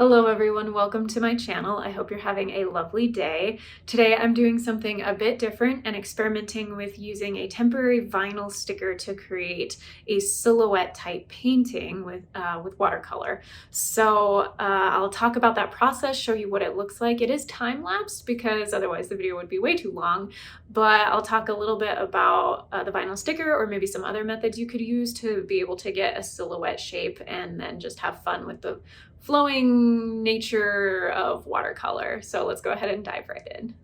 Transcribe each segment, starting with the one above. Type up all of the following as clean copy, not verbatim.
Hello everyone, welcome to my channel. I hope you're having a lovely day. Today I'm doing something a bit different and experimenting with using a temporary vinyl sticker to create a silhouette type painting with watercolor. So I'll talk about that process, show you what it looks like. It is time-lapsed because otherwise the video would be way too long, but I'll talk a little bit about the vinyl sticker or maybe some other methods you could use to be able to get a silhouette shape and then just have fun with the flowing nature of watercolor. So let's go ahead and dive right in.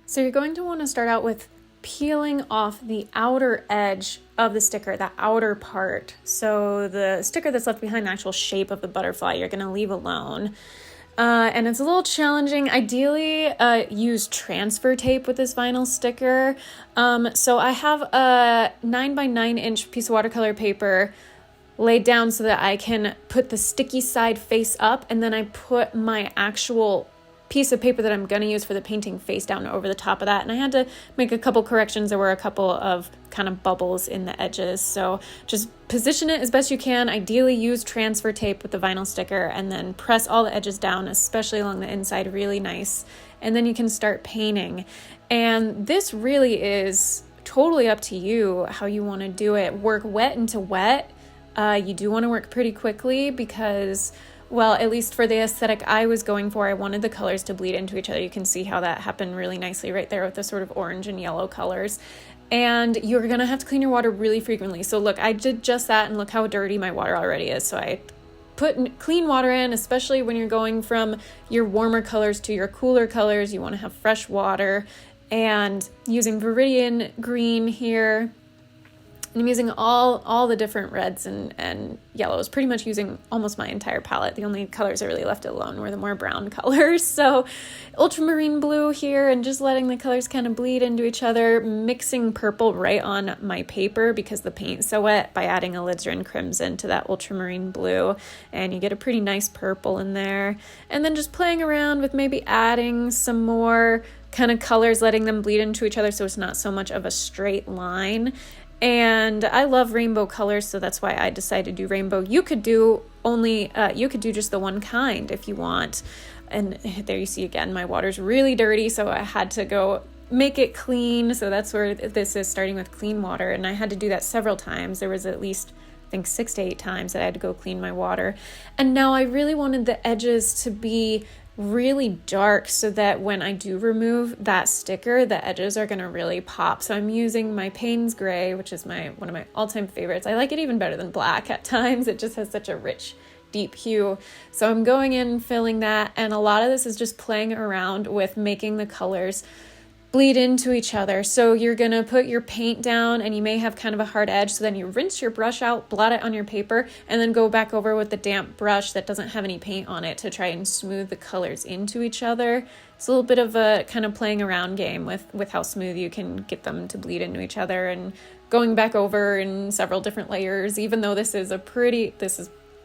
So you're going to want to start out with peeling off the outer edge of the sticker, the outer part. So the sticker that's left behind, the actual shape of the butterfly, you're going to leave alone. And it's a little challenging. Ideally, use transfer tape with this vinyl sticker. So I have a 9x9 piece of watercolor paper laid down so that I can put the sticky side face up, and then I put my actual piece of paper that I'm going to use for the painting face down over the top of that. And I had to make a couple corrections. There were a couple of kind of bubbles in the edges. So just position it as best you can. Ideally use transfer tape with the vinyl sticker and then press all the edges down, especially along the inside, really nice. And then you can start painting. And this really is totally up to you how you want to do it. Work wet into wet. You do want to work pretty quickly because, well, at least for the aesthetic I was going for, I wanted the colors to bleed into each other. You can see how that happened really nicely right there with the sort of orange and yellow colors. And you're going to have to clean your water really frequently. So look, I did just that, and look how dirty my water already is. So I put clean water in, especially when you're going from your warmer colors to your cooler colors. You want to have fresh water. And using Viridian green here, I'm using all the different reds and yellows, pretty much using almost my entire palette. The only colors I really left alone were the more brown colors. So ultramarine blue here, and just letting the colors kind of bleed into each other, mixing purple right on my paper because the paint's so wet by adding alizarin crimson to that ultramarine blue, and you get a pretty nice purple in there. And then just playing around with maybe adding some more kind of colors, letting them bleed into each other so it's not so much of a straight line. And I love rainbow colors, so that's why I decided to do rainbow. You could do just the one kind if you want. And there you see again, my water's really dirty, so I had to go make it clean. So that's where this is, starting with clean water. And I had to do that several times. There was at least, I think, 6 to 8 times that I had to go clean my water. And now I really wanted the edges to be really dark so that when I do remove that sticker, the edges are going to really pop. So I'm using my Payne's Gray, which is one of my all-time favorites. I like it even better than black at times. It just has such a rich, deep hue. So I'm going in, filling that, and a lot of this is just playing around with making the colors bleed into each other. So you're going to put your paint down, and you may have kind of a hard edge, so then you rinse your brush out, blot it on your paper, and then go back over with the damp brush that doesn't have any paint on it to try and smooth the colors into each other. It's a little bit of a kind of playing around game with how smooth you can get them to bleed into each other, and going back over in several different layers, even though this is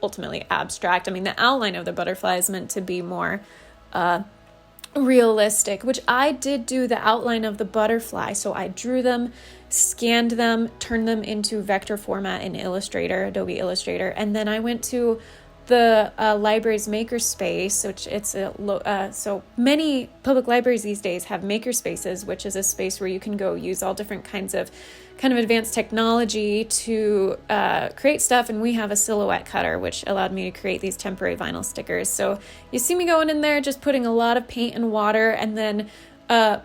ultimately abstract. I mean, the outline of the butterfly is meant to be more realistic, which I did do the outline of the butterfly. So I drew them, scanned them, turned them into vector format in Adobe Illustrator, and then I went to the library's makerspace, which so many public libraries these days have makerspaces, which is a space where you can go use all different kinds of kind of advanced technology to create stuff. And we have a silhouette cutter, which allowed me to create these temporary vinyl stickers. So you see me going in there, just putting a lot of paint and water, and then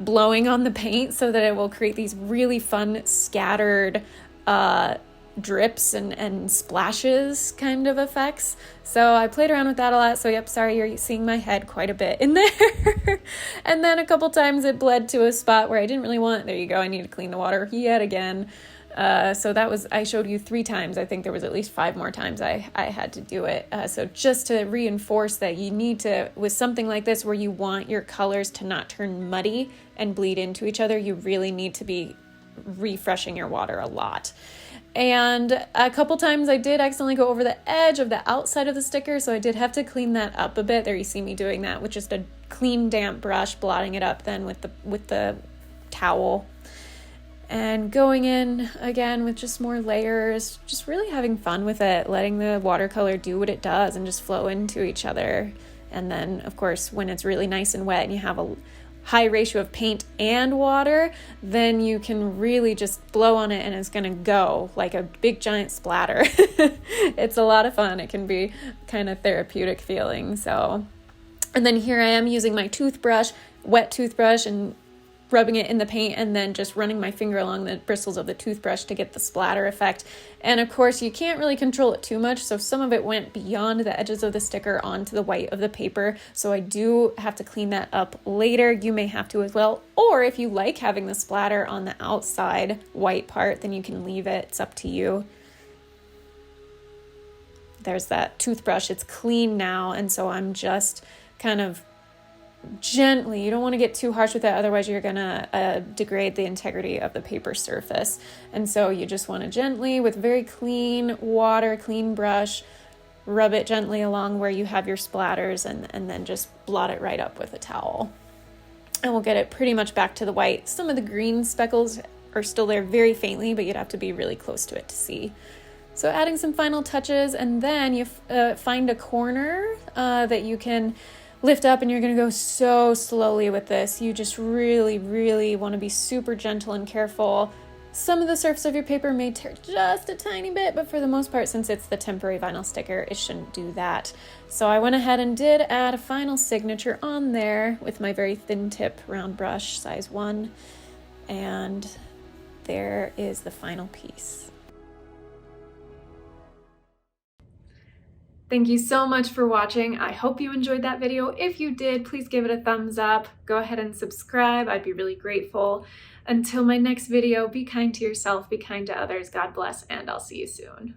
blowing on the paint so that it will create these really fun scattered drips and splashes kind of effects. So I played around with that a lot. So yep, sorry, you're seeing my head quite a bit in there. And then a couple times it bled to a spot where I didn't really want it. There you go. I need to clean the water yet again. So I showed you 3 times. I think there was at least 5 more times I had to do it. So just to reinforce that you need to, with something like this where you want your colors to not turn muddy and bleed into each other, you really need to be refreshing your water a lot. And a couple times I did accidentally go over the edge of the outside of the sticker, so I did have to clean that up a bit. There you see me doing that with just a clean damp brush, blotting it up then with the towel. and going in again with just more layers, just really having fun with it, letting the watercolor do what it does and just flow into each other. And then, of course, when it's really nice and wet and you have a high ratio of paint and water, then you can really just blow on it and it's gonna go like a big giant splatter. It's a lot of fun. It can be kind of therapeutic feeling. So, and then here I am using my toothbrush, wet toothbrush, and rubbing it in the paint and then just running my finger along the bristles of the toothbrush to get the splatter effect. And of course, you can't really control it too much, so some of it went beyond the edges of the sticker onto the white of the paper, so I do have to clean that up later. You may have to as well, or if you like having the splatter on the outside white part, then you can leave it. It's up to you. There's that toothbrush. It's clean now, and so I'm just kind of gently, you don't want to get too harsh with it, otherwise you're gonna degrade the integrity of the paper surface. And so you just want to gently, with very clean water, clean brush, rub it gently along where you have your splatters, and then just blot it right up with a towel. And we'll get it pretty much back to the white. Some of the green speckles are still there very faintly, but you'd have to be really close to it to see. So adding some final touches, and then you find a corner that you can lift up, and you're going to go so slowly with this. You just really, really want to be super gentle and careful. Some of the surface of your paper may tear just a tiny bit, but for the most part, since it's the temporary vinyl sticker, it shouldn't do that. So I went ahead and did add a final signature on there with my very thin tip round brush, size 1. And there is the final piece. Thank you so much for watching. I hope you enjoyed that video. If you did, please give it a thumbs up. Go ahead and subscribe. I'd be really grateful. Until my next video, be kind to yourself, be kind to others. God bless, and I'll see you soon.